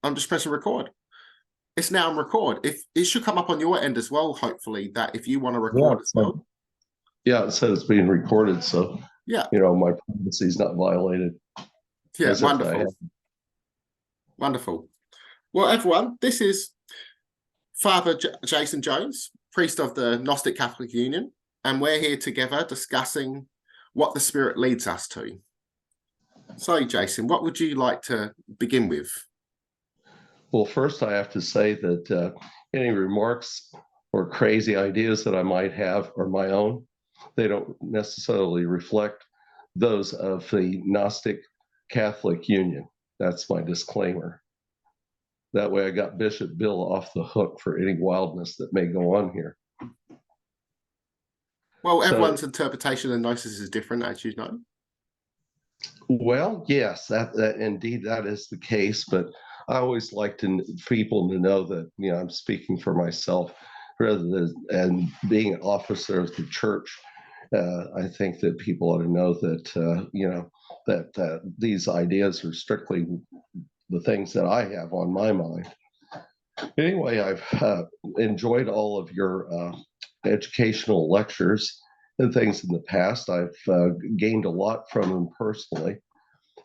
I'm just pressing record. It's now on record. If it should come up on your end as well, hopefully, that if you want to record as well. Yeah, it said it's being recorded, so Yeah. my privacy is not violated. Yeah, wonderful. Wonderful. Well, everyone, this is Father Jason Jones, priest of the Gnostic Catholic Union, and we're here together discussing what the Spirit leads us to. So, Jason, what would you like to begin with? Well, first I have to say that any remarks or crazy ideas that I might have are my own. They don't necessarily reflect those of the Gnostic Catholic Union. That's my disclaimer. That way I got Bishop Bill off the hook for any wildness that may go on here. Well, everyone's interpretation of Gnosis is different, as you know. Well, yes, that indeed that is the case, but I always like people to know that I'm speaking for myself rather than and being an officer of the church. I think that people ought to know that that these ideas are strictly the things that I have on my mind. Anyway, I've enjoyed all of your educational lectures and things in the past. I've gained a lot from them personally.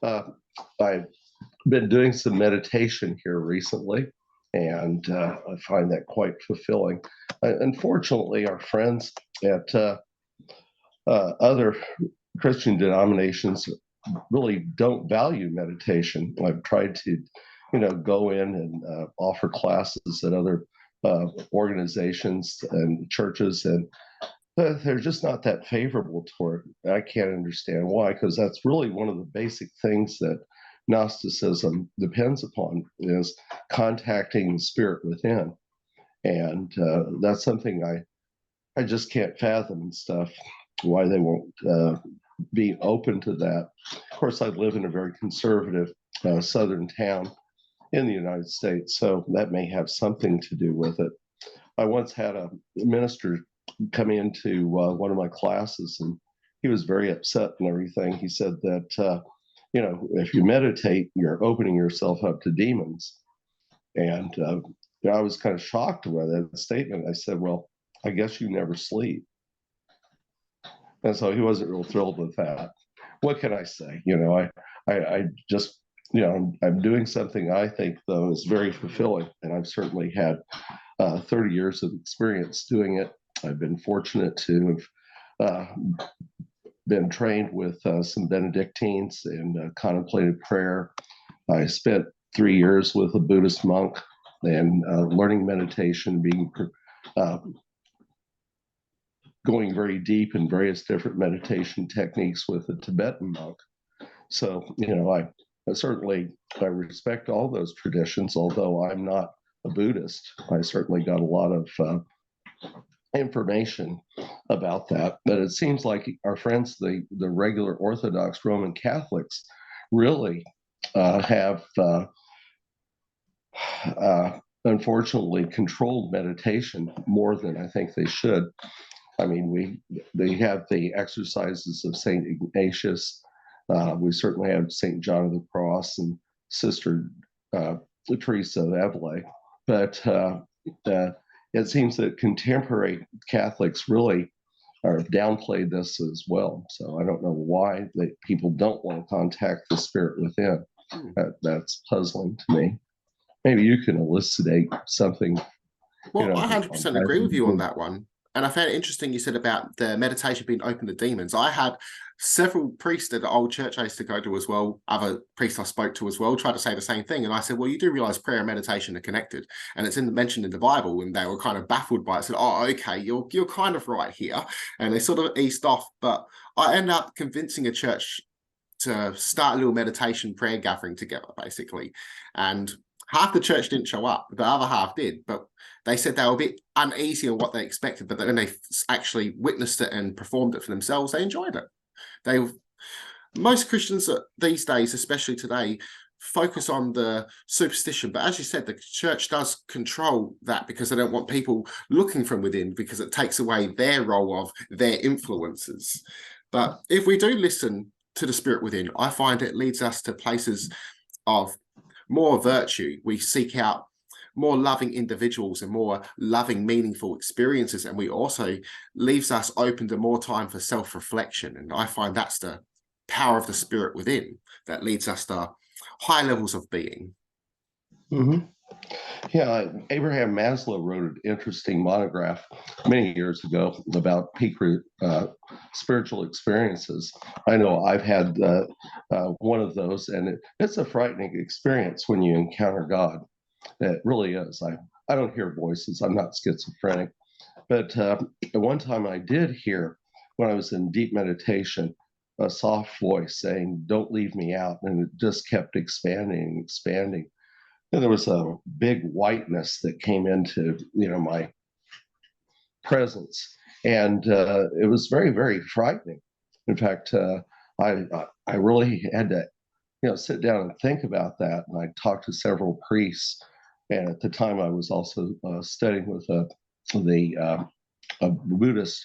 I've been doing some meditation here recently, and I find that quite fulfilling. Unfortunately, our friends at other Christian denominations really don't value meditation. I've tried to, go in and offer classes at other organizations and churches, and they're just not that favorable toward it. I can't understand why, because that's really one of the basic things that Gnosticism depends upon, is contacting the spirit within. And that's something I just can't fathom and stuff, why they won't be open to that. Of course, I live in a very conservative southern town in the United States, so that may have something to do with it. I once had a minister come into one of my classes, and he was very upset and everything. He said that, if you meditate, you're opening yourself up to demons. And I was kind of shocked by that statement. I said, well, I guess you never sleep. And so he wasn't real thrilled with that. What can I say? I just, I'm doing something I think, though, is very fulfilling. And I've certainly had 30 years of experience doing it. I've been fortunate to have been trained with some Benedictines in contemplative prayer. I spent 3 years with a Buddhist monk and learning meditation, going very deep in various different meditation techniques with a Tibetan monk. So, I respect all those traditions, although I'm not a Buddhist. I certainly got a lot of information about that. But it seems like our friends, the regular Orthodox Roman Catholics, really have unfortunately controlled meditation more than I think they should. I mean, they have the exercises of Saint Ignatius. We certainly have Saint John of the Cross and Sister Teresa of Avila. But it seems that contemporary Catholics really are downplayed this as well. So I don't know why people don't want to contact the spirit within. That's puzzling to me. Maybe you can elucidate something. Well, I 100% agree with you on that one. And I found it interesting you said about the meditation being open to demons. I had several priests at the old church I used to go to as well, other priests I spoke to as well, tried to say the same thing. And I said, well, you do realize prayer and meditation are connected. And it's mentioned in the Bible, and they were kind of baffled by it. I said, oh, okay, you're kind of right here. And they sort of eased off. But I ended up convincing a church to start a little meditation prayer gathering together, basically. And half the church didn't show up, the other half did, but they said they were a bit uneasy on what they expected, but then they actually witnessed it and performed it for themselves. They enjoyed it. Most Christians these days, especially today, focus on the superstition, but as you said, the church does control that because they don't want people looking from within, because it takes away their role of their influences. But if we do listen to the spirit within, I find it leads us to places of more virtue. We seek out more loving individuals and more loving, meaningful experiences. And we also leaves us open to more time for self-reflection. And I find that's the power of the spirit within that leads us to high levels of being. Mm-hmm. Yeah, Abraham Maslow wrote an interesting monograph many years ago about peak spiritual experiences. I know I've had one of those, and it's a frightening experience when you encounter God. It really is. I don't hear voices. I'm not schizophrenic. But at one time I did hear, when I was in deep meditation, a soft voice saying, "Don't leave me out." And it just kept expanding and expanding. And there was a big whiteness that came into, my presence. And it was very, very frightening. In fact, I really had to, sit down and think about that. And I talked to several priests. And at the time, I was also studying with a Buddhist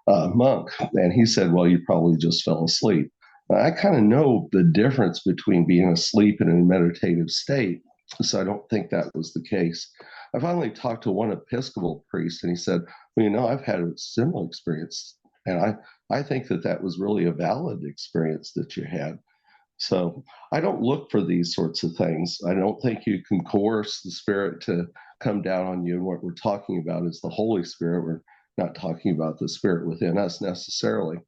monk, and he said, "Well, you probably just fell asleep." I kind of know the difference between being asleep and in a meditative state, so I don't think that was the case. I finally talked to one Episcopal priest, and he said, "Well, I've had a similar experience, and I think that was really a valid experience that you had." So I don't look for these sorts of things. I don't think you can coerce the Spirit to come down on you. And what we're talking about is the Holy Spirit. We're not talking about the Spirit within us necessarily.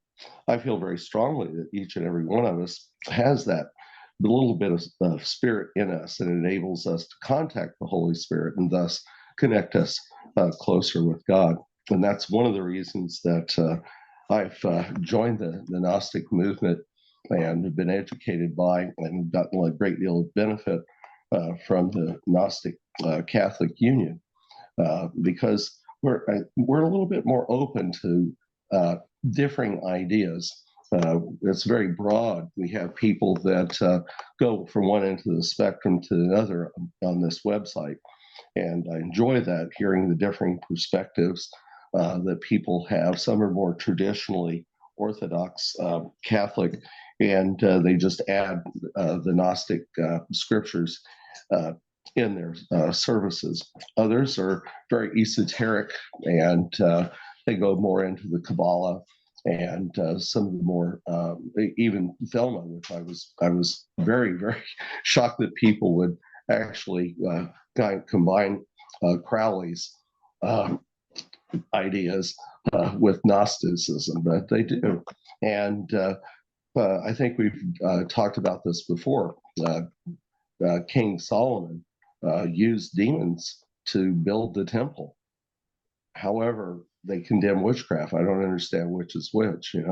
I feel very strongly that each and every one of us has that little bit of Spirit in us, and enables us to contact the Holy Spirit and thus connect us closer with God. And that's one of the reasons that I've joined the Gnostic movement and have been educated by and gotten a great deal of benefit from the Gnostic Catholic Union, because we're a little bit more open to differing ideas. It's very broad. We have people that go from one end of the spectrum to another on this website, and I enjoy that, hearing the differing perspectives that people have. Some are more traditionally Orthodox Catholic, and they just add the Gnostic scriptures in their services. Others are very esoteric, and they go more into the Kabbalah, and some of the more, even Thelma, which I was very, very shocked that people would actually combine Crowley's ideas with Gnosticism, but they do. And I think we've talked about this before. King Solomon used demons to build the temple. However, they condemn witchcraft. I don't understand which is which. We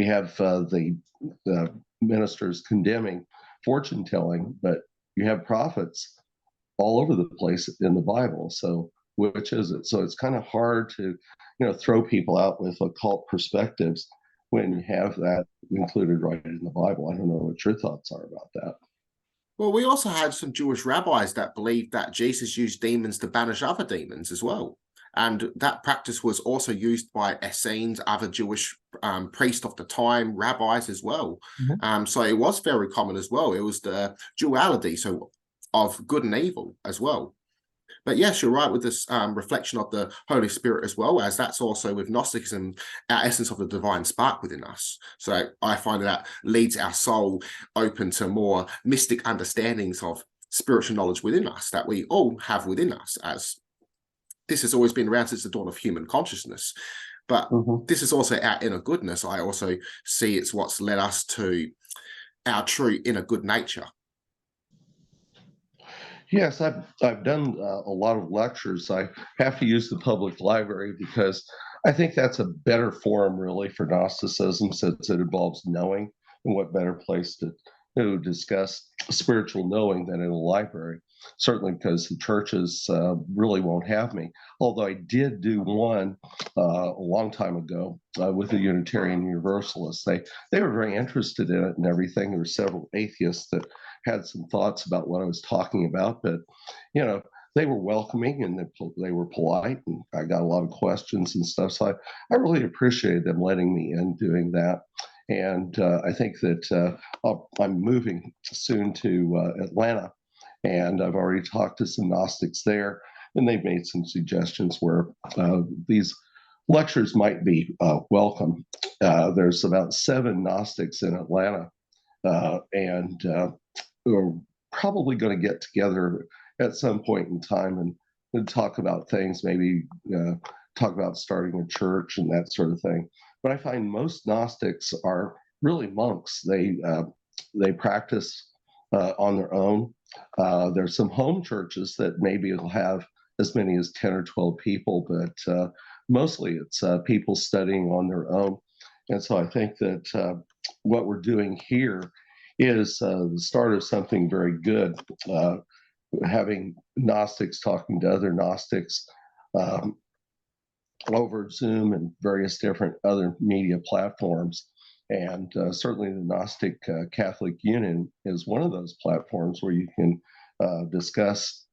have the ministers condemning fortune telling, but you have prophets all over the place in the Bible. So which is it? So it's kind of hard to, throw people out with occult perspectives when you have that included right in the Bible. I don't know what your thoughts are about that. Well, we also had some Jewish rabbis that believed that Jesus used demons to banish other demons as well. And that practice was also used by Essenes, other Jewish priests of the time, rabbis as well. Mm-hmm. So it was very common as well. It was the duality, so of good and evil as well. But yes, you're right with this reflection of the Holy Spirit as well, as that's also with Gnosticism, our essence of the divine spark within us. So I find that leads our soul open to more mystic understandings of spiritual knowledge within us that we all have within us, as this has always been around since the dawn of human consciousness. But this is also our inner goodness. I also see it's what's led us to our true inner good nature. Yes, I've done a lot of lectures. I have to use the public library because I think that's a better forum, really, for Gnosticism, since it involves knowing. And what better place to discuss spiritual knowing than in a library? Certainly, because the churches really won't have me. Although I did do one a long time ago with the Unitarian Universalists. They were very interested in it and everything. There were several atheists that had some thoughts about what I was talking about, but they were welcoming and they were polite, and I got a lot of questions and stuff. So I really appreciated them letting me in doing that. And I think that I'm moving soon to Atlanta, and I've already talked to some Gnostics there, and they've made some suggestions where these lectures might be welcome. There's about 7 Gnostics in Atlanta, and we're probably going to get together at some point in time and talk about things, maybe talk about starting a church and that sort of thing. But I find most Gnostics are really monks. They practice on their own. There's some home churches that maybe will have as many as 10 or 12 people, but mostly it's people studying on their own. And so I think that what we're doing here is the start of something very good. Having Gnostics talking to other Gnostics um, over Zoom and various different other media platforms. And certainly the Gnostic Catholic Union is one of those platforms where you can discuss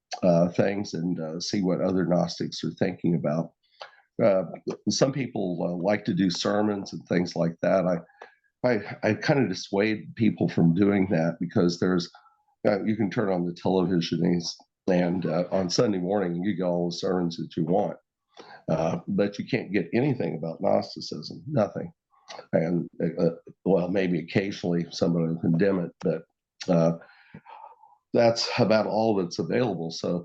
things and see what other Gnostics are thinking about. Uh, some people like to do sermons and things like that. I kind of dissuade people from doing that because there's you can turn on the television and on Sunday morning you get all the sermons that you want, but you can't get anything about Gnosticism, nothing. And well, maybe occasionally somebody will condemn it, but uh, that's about all that's available. So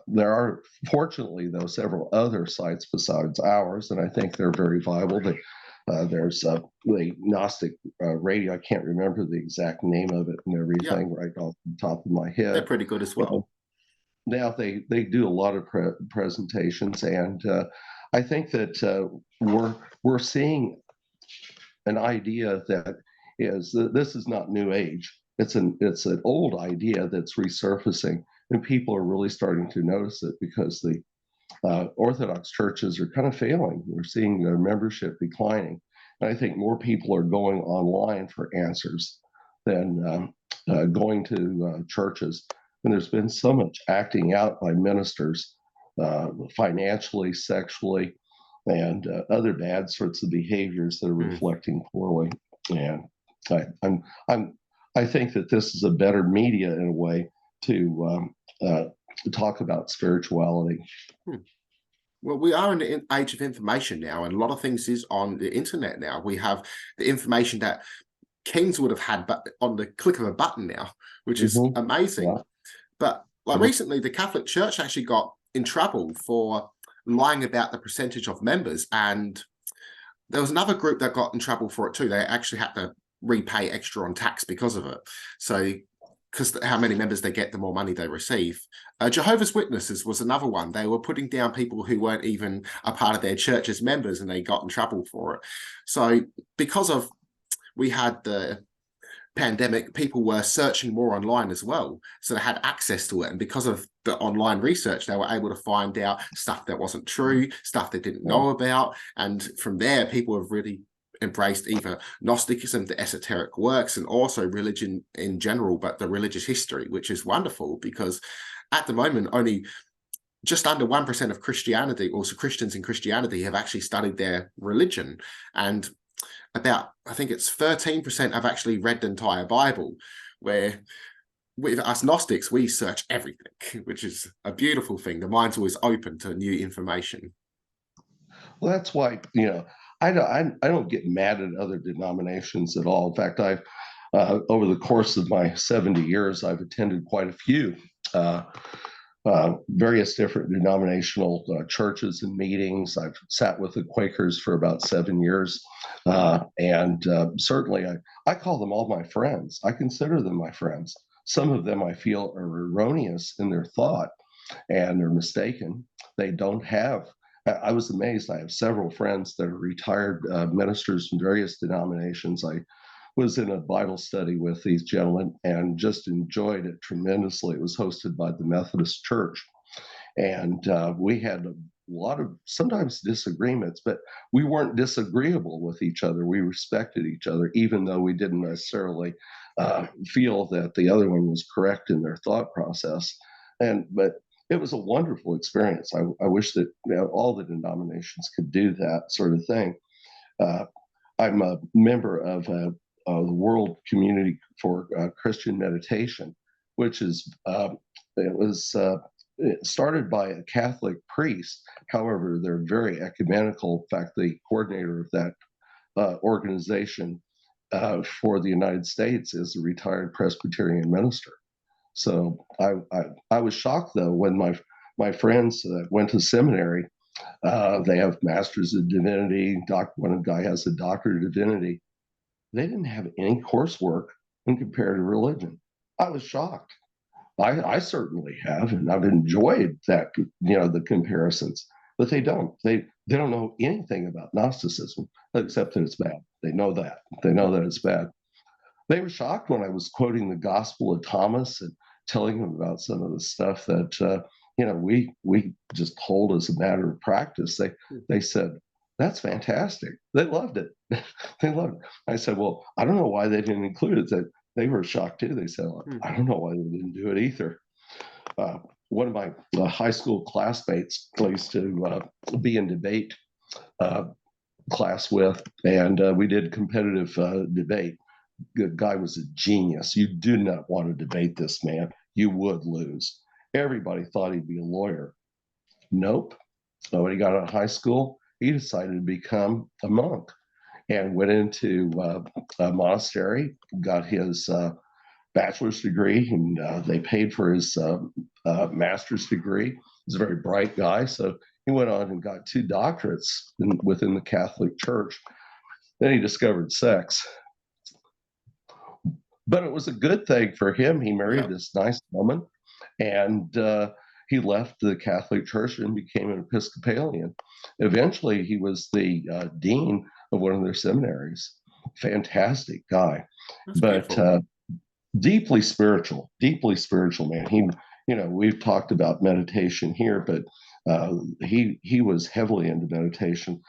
there are, fortunately, though, several other sites besides ours, and I think they're very viable. There's the Gnostic radio. I can't remember the exact name of it and everything right off the top of my head. They're pretty good as well. Now they do a lot of presentations, and I think that we're seeing an idea that this is not new age. It's an old idea that's resurfacing, and people are really starting to notice it because the Orthodox churches are kind of failing. We're seeing their membership declining, and I think more people are going online for answers than going to churches. And there's been so much acting out by ministers, financially, sexually, and other bad sorts of behaviors that are reflecting poorly. And I think that this is a better media in a way to talk about spirituality. Well, we are in the age of information now, and a lot of things is on the internet now. We have the information that kings would have had but on the click of a button now, which is amazing. Yeah. But like recently, the Catholic Church actually got in trouble for lying about the percentage of members, and there was another group that got in trouble for it too. They actually had to repay extra on tax because of it. So because how many members they get, the more money they receive. Jehovah's Witnesses was another one. They were putting down people who weren't even a part of their church as members, and they got in trouble for it. So because of we had the pandemic, people were searching more online as well, so they had access to it, and because of the online research they were able to find out stuff that wasn't true, stuff they didn't know about, and from there people have really embraced either Gnosticism, the esoteric works, and also religion in general, but the religious history, which is wonderful because at the moment only just under 1% of Christianity, also Christians in Christianity, have actually studied their religion, and about, I think it's 13% have actually read the entire Bible, where with us Gnostics, we search everything, which is a beautiful thing. The mind's always open to new information. Well, that's why, I don't get mad at other denominations at all. In fact, I've over the course of my 70 years, I've attended quite a few various different denominational churches and meetings. I've sat with the Quakers for about 7 years. And certainly I call them all my friends. I consider them my friends. Some of them I feel are erroneous in their thought and they're mistaken. They don't have, I was amazed. I have several friends that are retired ministers from various denominations. I was in a Bible study with these gentlemen and just enjoyed it tremendously. It was hosted by the Methodist Church. And we had a lot of sometimes disagreements, but we weren't disagreeable with each other. We respected each other, even though we didn't necessarily feel that the other one was correct in their thought process. But it was a wonderful experience. I wish that all the denominations could do that sort of thing. I'm a member of the World Community for Christian Meditation, which is it was started by a Catholic priest. However, they're very ecumenical. In fact, the coordinator of that organization for the United States is a retired Presbyterian minister. So I was shocked though when my friends went to seminary. They have masters of divinity. One guy has a doctorate of divinity. They didn't have any coursework in comparative religion. I was shocked. I certainly have, and I've enjoyed that, the comparisons. But they don't. They don't know anything about Gnosticism except that it's bad. They know that. They know that it's bad. They were shocked when I was quoting the Gospel of Thomas and telling them about some of the stuff that we just hold as a matter of practice. They said, "That's fantastic." They loved it. They loved it. I said, "Well, I don't know why they didn't include it." That they were shocked too. They said, "I don't know why they didn't do it either." One of my high school classmates I used to be in debate uh, class with, and we did competitive debate. The guy was a genius. You do not want to debate this man. You would lose. Everybody thought he'd be a lawyer. Nope. So when he got out of high school, he decided to become a monk and went into a monastery, got his bachelor's degree, and they paid for his master's degree. He's a very bright guy. So he went on and got 2 doctorates within the Catholic Church. Then he discovered sex. But it was a good thing for him. He married this nice woman, and he left the Catholic Church and became an Episcopalian. Eventually, he was the dean of one of their seminaries. Fantastic guy, That's but deeply spiritual man. We've talked about meditation here, but he was heavily into meditation.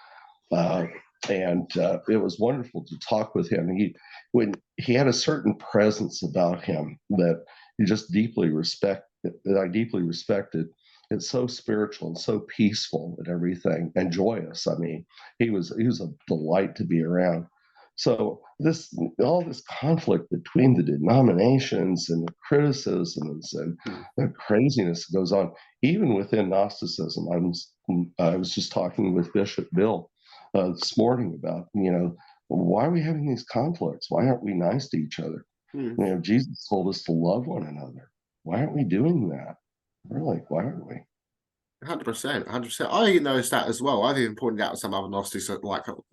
And it was wonderful to talk with him. When he had a certain presence about him that you just that I deeply respected. It's so spiritual and so peaceful and everything, and joyous. I mean, he was a delight to be around. So all this conflict between the denominations and the criticisms and the craziness goes on, even within Gnosticism. I was just talking with Bishop Bill this morning about, why are we having these conflicts? Why aren't we nice to each other? Jesus told us to love one another. Why aren't we doing that? Really, why aren't we? 100%, 100%. I noticed that as well. I've even pointed out to some other Gnostics that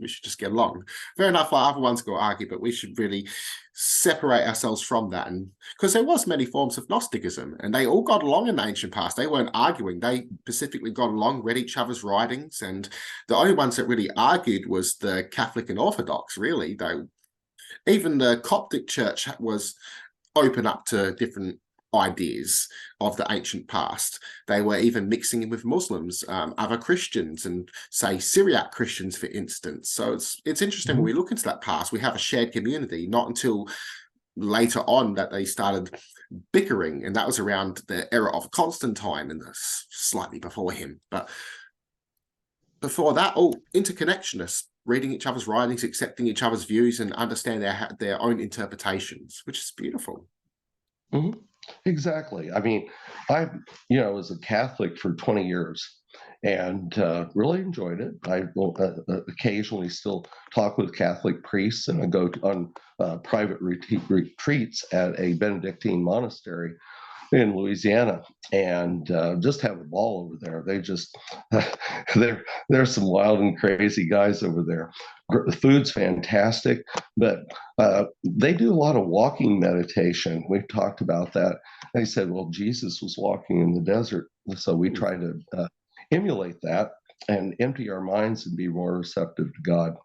we should just get along. Fair enough, like other ones go argue, but we should really separate ourselves from that. And because there was many forms of Gnosticism, and they all got along in the ancient past. They weren't arguing. They specifically got along, read each other's writings, and the only ones that really argued was the Catholic and Orthodox. Really, though, even the Coptic Church was open up to different ideas of the ancient past. They were even mixing in with Muslims, other Christians, and say Syriac Christians, for instance. So it's interesting when we look into that past, we have a shared community. Not until later on that they started bickering, and that was around the era of Constantine and slightly before him. But before that, all interconnectionists, reading each other's writings, accepting each other's views, and understand their own interpretations, which is beautiful. Mm-hmm. Exactly. I mean, I, was a Catholic for 20 years and really enjoyed it. I will occasionally still talk with Catholic priests, and I go on private retreats at a Benedictine monastery in Louisiana, and just have a ball over there. They just there's some wild and crazy guys over there. The food's fantastic, but they do a lot of walking meditation. We've talked about that. They said, well, Jesus was walking in the desert, so we try to emulate that and empty our minds and be more receptive to God.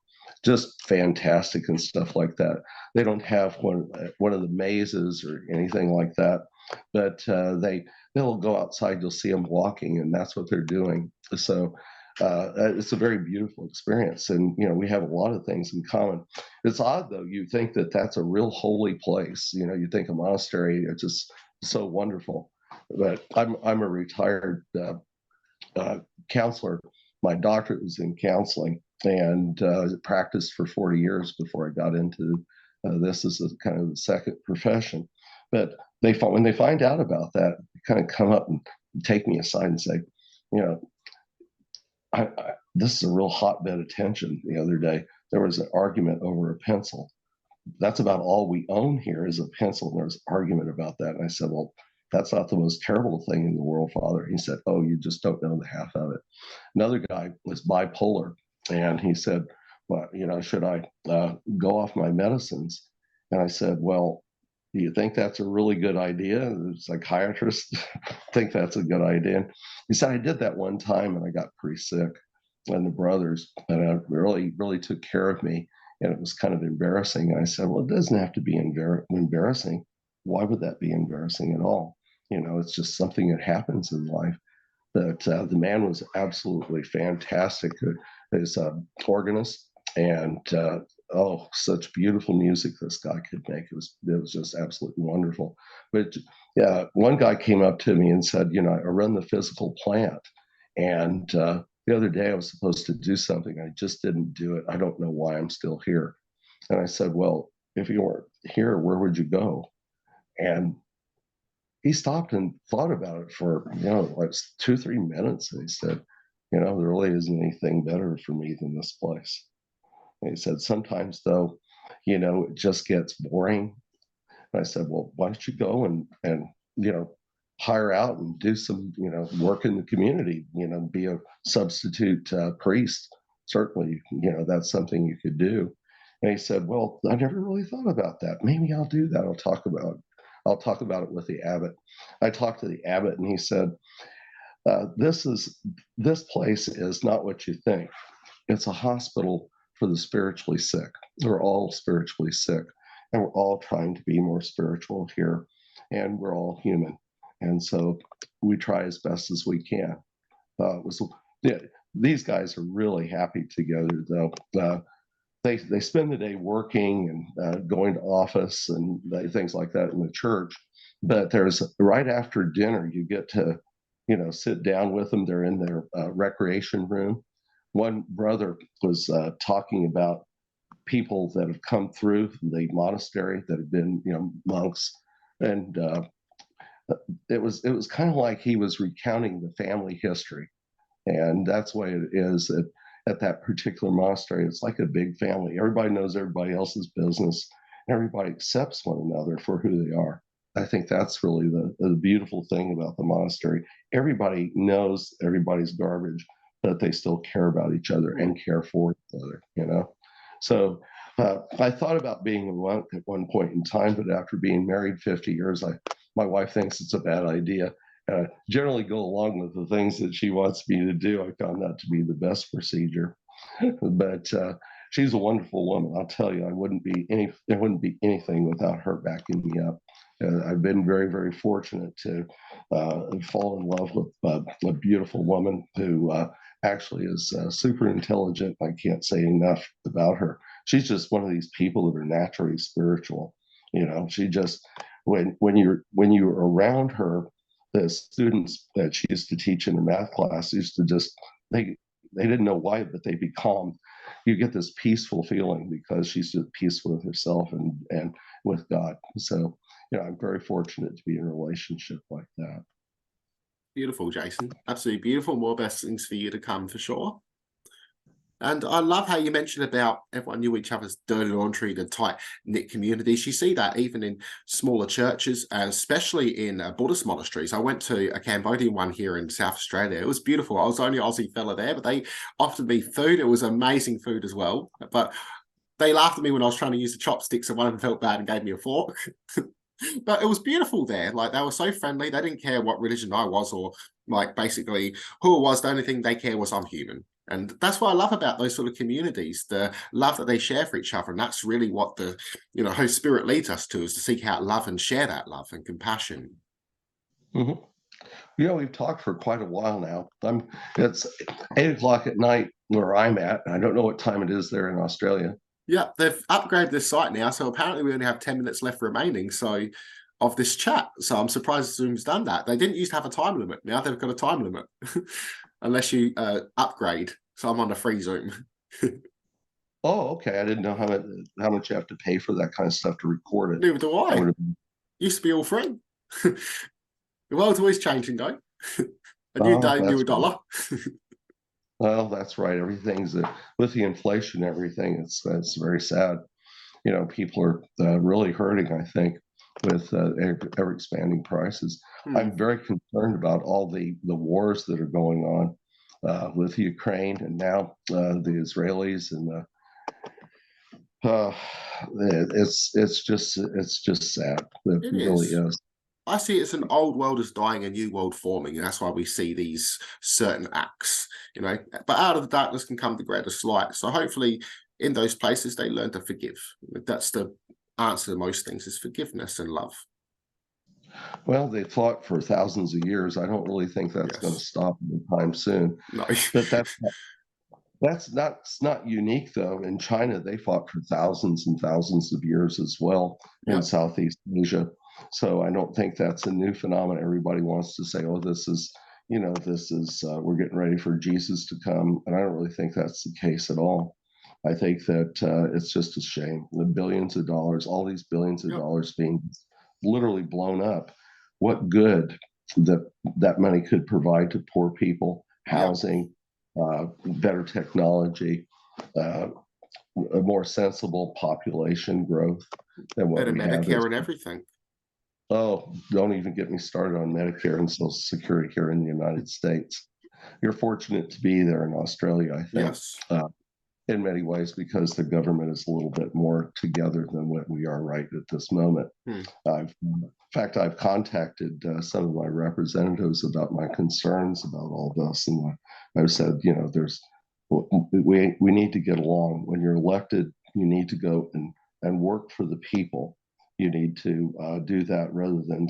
Just fantastic and stuff like that. They don't have one of the mazes or anything like that, but they'll go outside. You'll see them walking, and that's what they're doing. So it's a very beautiful experience, and we have a lot of things in common. It's odd though. You think that that's a real holy place. You think a monastery. It's just so wonderful. But I'm a retired counselor. My doctorate was in counseling, and practiced for 40 years before I got into this as a kind of the second profession. But when they find out about that, they kind of come up and take me aside and say, you know, this is a real hotbed of tension. The other day, there was an argument over a pencil. That's about all we own here is a pencil. And there was an argument about that. And I said, well, that's not the most terrible thing in the world, Father. He said, oh, you just don't know the half of it. Another guy was bipolar, and he said, well, should I go off my medicines? And I said, well, do you think that's a really good idea? The psychiatrist think that's a good idea. And he said, I did that one time and I got pretty sick. And the brothers really, really took care of me. And it was kind of embarrassing. And I said, well, it doesn't have to be embarrassing. Why would that be embarrassing at all? It's just something that happens in life. But the man was absolutely fantastic. His organist, and such beautiful music this guy could make. It was just absolutely wonderful. But yeah, one guy came up to me and said, I run the physical plant, and the other day I was supposed to do something. I just didn't do it. I don't know why I'm still here. And I said, well, if you weren't here, where would you go? And he stopped and thought about it for, like 2-3 minutes. And he said, there really isn't anything better for me than this place. And he said, sometimes though, it just gets boring. And I said, well, why don't you go and hire out and do some, work in the community, be a substitute priest. Certainly, that's something you could do. And he said, well, I never really thought about that. Maybe I'll do that. I'll talk about it with the abbot. I talked to the abbot and he said, this place is not what you think. It's a hospital for the spiritually sick. We're all spiritually sick, and we're all trying to be more spiritual here, and we're all human. And so we try as best as we can. These guys are really happy together, though. They spend the day working and going to office and things like that in the church. But there's right after dinner, you get to, sit down with them. They're in their recreation room. One brother was talking about people that have come through the monastery that have been, monks, and it was kind of like he was recounting the family history, and that's why it is at that particular monastery. It's like a big family. Everybody knows everybody else's business. Everybody accepts one another for who they are. I think that's really the beautiful thing about the monastery. Everybody knows everybody's garbage, but they still care about each other and care for each other, So I thought about being a monk at one point in time, but after being married 50 years, my wife thinks it's a bad idea. Generally go along with the things that she wants me to do. I found that to be the best procedure. But she's a wonderful woman. I'll tell you, there wouldn't be anything without her backing me up. I've been very, very fortunate to fall in love with a beautiful woman who actually is super intelligent. I can't say enough about her. She's just one of these people that are naturally spiritual. She just when you're around her, the students that she used to teach in the math class used to just they didn't know why, but they'd be calm. You get this peaceful feeling because she's at peace with herself and with God. So, I'm very fortunate to be in a relationship like that. Beautiful, Jason. Absolutely beautiful. More blessings for you to come, for sure. And I love how you mentioned about everyone knew each other's dirty laundry, the tight-knit communities. You see that even in smaller churches, especially in Buddhist monasteries. I went to a Cambodian one here in South Australia. It was beautiful. I was the only Aussie fella there, but they offered me food. It was amazing food as well. But they laughed at me when I was trying to use the chopsticks, and one of them felt bad and gave me a fork. But it was beautiful there. Like, they were so friendly. They didn't care what religion I was or, like, basically who I was. The only thing they care was I'm human. And that's what I love about those sort of communities, the love that they share for each other. And that's really what the, Holy Spirit leads us to, is to seek out love and share that love and compassion. Mm-hmm. We've talked for quite a while now. It's 8:00 at night where I'm at. I don't know what time it is there in Australia. Yeah, they've upgraded this site now. So apparently we only have 10 minutes left remaining of this chat. So I'm surprised Zoom's done that. They didn't used to have a time limit. Now they've got a time limit. Unless you upgrade. So I'm on a free Zoom. Oh, okay. I didn't know how much you have to pay for that kind of stuff to record it. Neither do That would I. have been, Used to be all free. The world's always changing, though. A new oh, day, new that's dollar. well, that's right. Everything's with the inflation, everything. It's very sad. You know, people are really hurting, I think, with ever expanding prices. Hmm. I'm very concerned about all the wars that are going on with Ukraine and now the Israelis and uh, it's just sad. It It really is. is. I see it's an old world is dying, a new world forming, and that's why we see these certain acts, you know. But out of the darkness can come the greatest light. So hopefully, in those places, they learn to forgive. That's the answer to most things: is forgiveness and love. Well, they fought for thousands of years. I don't really think that's going to Yes. stop anytime soon. No. But that's not unique though. In China, they fought for thousands and thousands of years as well in Yep. Southeast Asia. So I don't think that's a new phenomenon. Everybody wants to say, "Oh, this is, this is we're getting ready for Jesus to come," and I don't really think that's the case at all. I think that it's just a shame. The billions of dollars, all these billions of Yep. dollars being literally blown up. What good that money could provide to poor people, Yep. housing, better technology, uh, a more sensible population growth than what Better we have. Medicare and everything. Oh, don't even get me started on Medicare and Social Security here in the United States. You're fortunate to be there in Australia, I think, Yes. in many ways, because the government is a little bit more together than what we are right at this moment. Hmm. In fact, I've contacted some of my representatives about my concerns about all this, and I've said, we need to get along. When you're elected, you need to go and work for the people. You need to do that rather than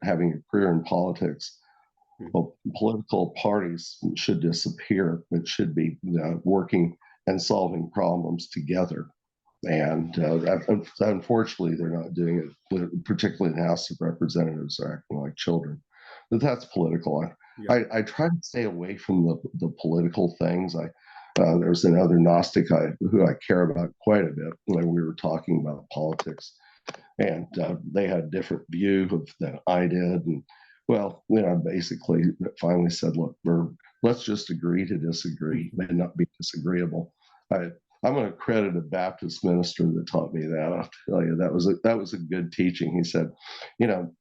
having a career in politics. Hmm. Well, political parties should disappear. It should be working and solving problems together. And unfortunately, they're not doing it, particularly in the House of Representatives. They're acting like children. But that's political. Yep. I try to stay away from the political things. There's another Gnostic who I care about quite a bit when we were talking about politics, and they had a different view than I did. And well, basically finally said, look, let's just agree to disagree and not be disagreeable. I'm going to credit a Baptist minister that taught me that. I'll tell you, that was a good teaching. He said,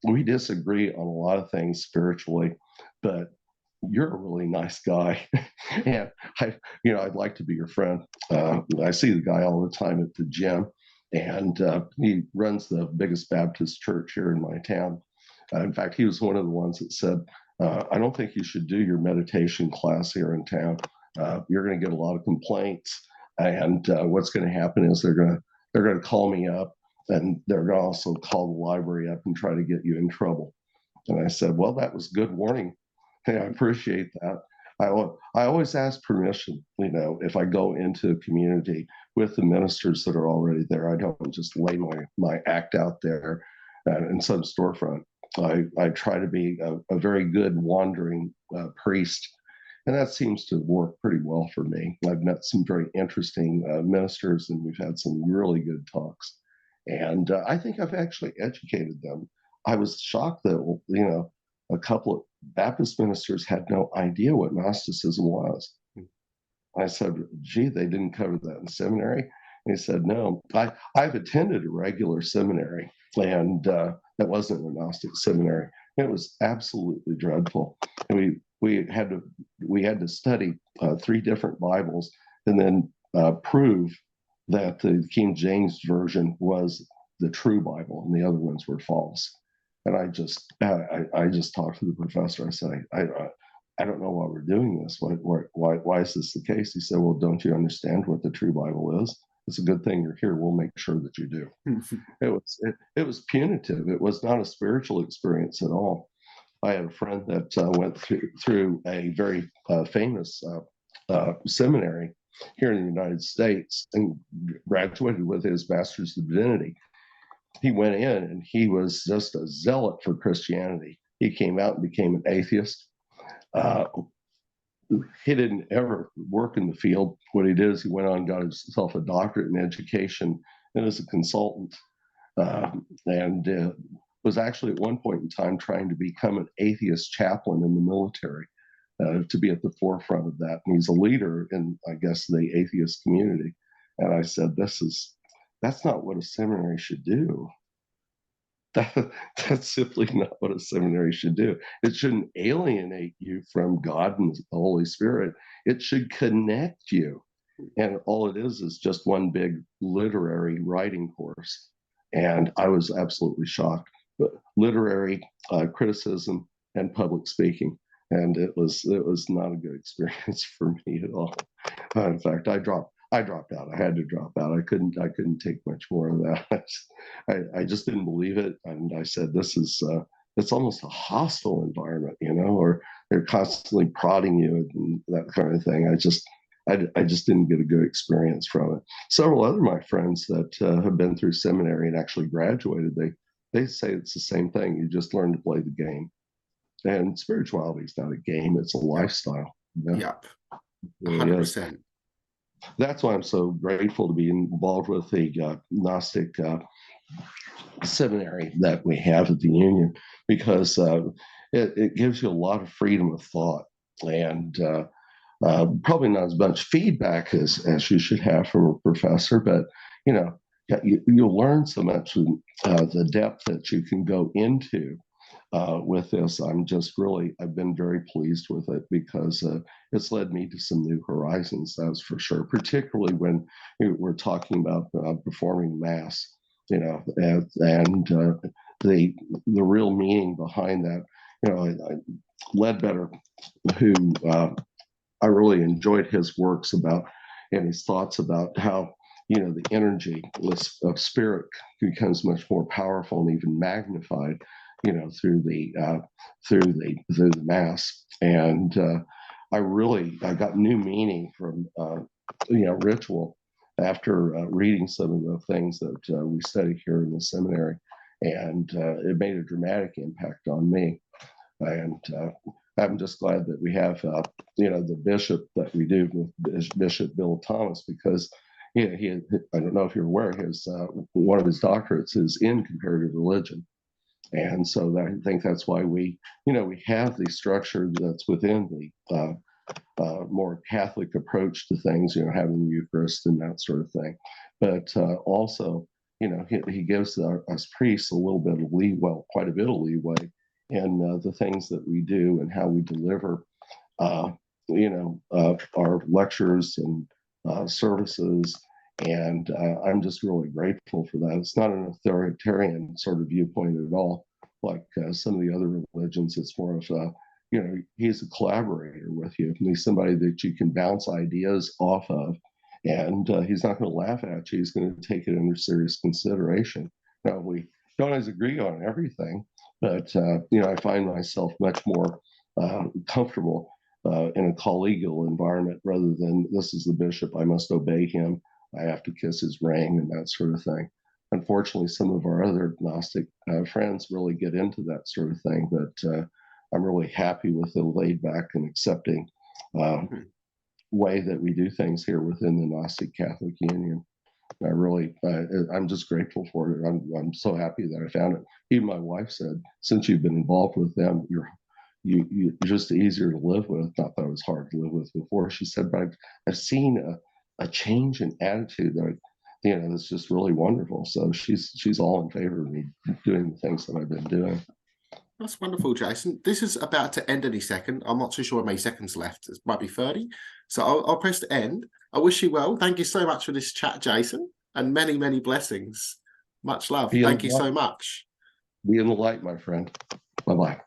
we disagree on a lot of things spiritually, but you're a really nice guy, and I'd like to be your friend. I see the guy all the time at the gym, and he runs the biggest Baptist church here in my town. In fact, he was one of the ones that said, "I don't think you should do your meditation class here in town. You're going to get a lot of complaints, and what's going to happen is they're going to call me up, and they're going to also call the library up and try to get you in trouble." And I said, "Well, that was good warning. Hey, I appreciate that. I always ask permission, if I go into a community with the ministers that are already there. I don't just lay my act out there in some storefront. I try to be a very good wandering priest, and that seems to work pretty well for me. I've met some very interesting ministers, and we've had some really good talks. And I think I've actually educated them. I was shocked that, a couple of Baptist ministers had no idea what Gnosticism was. I said, gee, they didn't cover that in seminary. And he said, no, I've attended a regular seminary, and that wasn't a Gnostic seminary. It was absolutely dreadful. And we had to study three different Bibles and then prove that the King James version was the true Bible and the other ones were false. And I just talked to the professor. I said, I don't know why we're doing this. Why is this the case? He said, well, don't you understand what the true Bible is? It's a good thing you're here. We'll make sure that you do. It was punitive. It was not a spiritual experience at all. I had a friend that went through a very famous seminary here in the United States and graduated with his master's of divinity. He went in and he was just a zealot for Christianity. He came out and became an atheist. Uh, he didn't ever work in the field. What he did is he went on and got himself a doctorate in education and as a consultant, and was actually at one point in time trying to become an atheist chaplain in the military, to be at the forefront of that. And he's a leader in, I guess, the atheist community. And I said, that's not what a seminary should do. That's simply not what a seminary should do. It shouldn't alienate you from God and the Holy Spirit. It should connect you. And all it is just one big literary writing course. And I was absolutely shocked. But literary criticism and public speaking. And it was not a good experience for me at all. In fact, I dropped out. I had to drop out. I couldn't take much more of that. I just didn't believe it. And I said, it's almost a hostile environment, or they're constantly prodding you and that kind of thing. I just didn't get a good experience from it. Several other my friends that have been through seminary and actually graduated, they say it's the same thing. You just learn to play the game. And spirituality is not a game, it's a lifestyle. Yep. 100%. That's why I'm so grateful to be involved with the Gnostic seminary that we have at the Union, because it gives you a lot of freedom of thought, and probably not as much feedback as you should have from a professor, but you'll learn so much, the depth that you can go into with this. I've been very pleased with it, because it's led me to some new horizons, that's for sure, particularly when we're talking about performing Mass, and the real meaning behind that. Ledbetter, who I really enjoyed his works about, and his thoughts about how the energy of spirit becomes much more powerful and even magnified through the Mass. And I got new meaning from ritual after reading some of the things that we study here in the seminary, and it made a dramatic impact on me. And I'm just glad that we have the bishop that we do with Bishop Bill Thomas, because I don't know if you're aware, one of his doctorates is in comparative religion. And so I think that's why we have the structure that's within the more Catholic approach to things, having the Eucharist and that sort of thing. But also, he gives us priests a little bit of leeway, quite a bit of leeway in the things that we do and how we deliver, our lectures and services. And I'm just really grateful for that. It's not an authoritarian sort of viewpoint at all, like some of the other religions. It's more of he's a collaborator with you. He's somebody that you can bounce ideas off of, and he's not going to laugh at you. He's going to take it under serious consideration. Now, we don't always agree on everything, but I find myself much more comfortable in a collegial environment, rather than this is the bishop, I must obey him, I have to kiss his ring, and that sort of thing. Unfortunately, some of our other Gnostic friends really get into that sort of thing, but I'm really happy with the laid back and accepting way that we do things here within the Gnostic Catholic Union. I'm just grateful for it. I'm so happy that I found it. Even my wife said, since you've been involved with them, you're just easier to live with. Not that it was hard to live with before. She said, but I've seen a change in attitude that that's just really wonderful. So she's all in favor of me doing the things that I've been doing. That's wonderful, Jason. This is about to end any second. I'm not too sure how many seconds left. It might be 30. So I'll press the end. I wish you well. Thank you so much for this chat, Jason, and many, many blessings. Much love. Thank you so much. Be in the light, my friend. Bye-bye.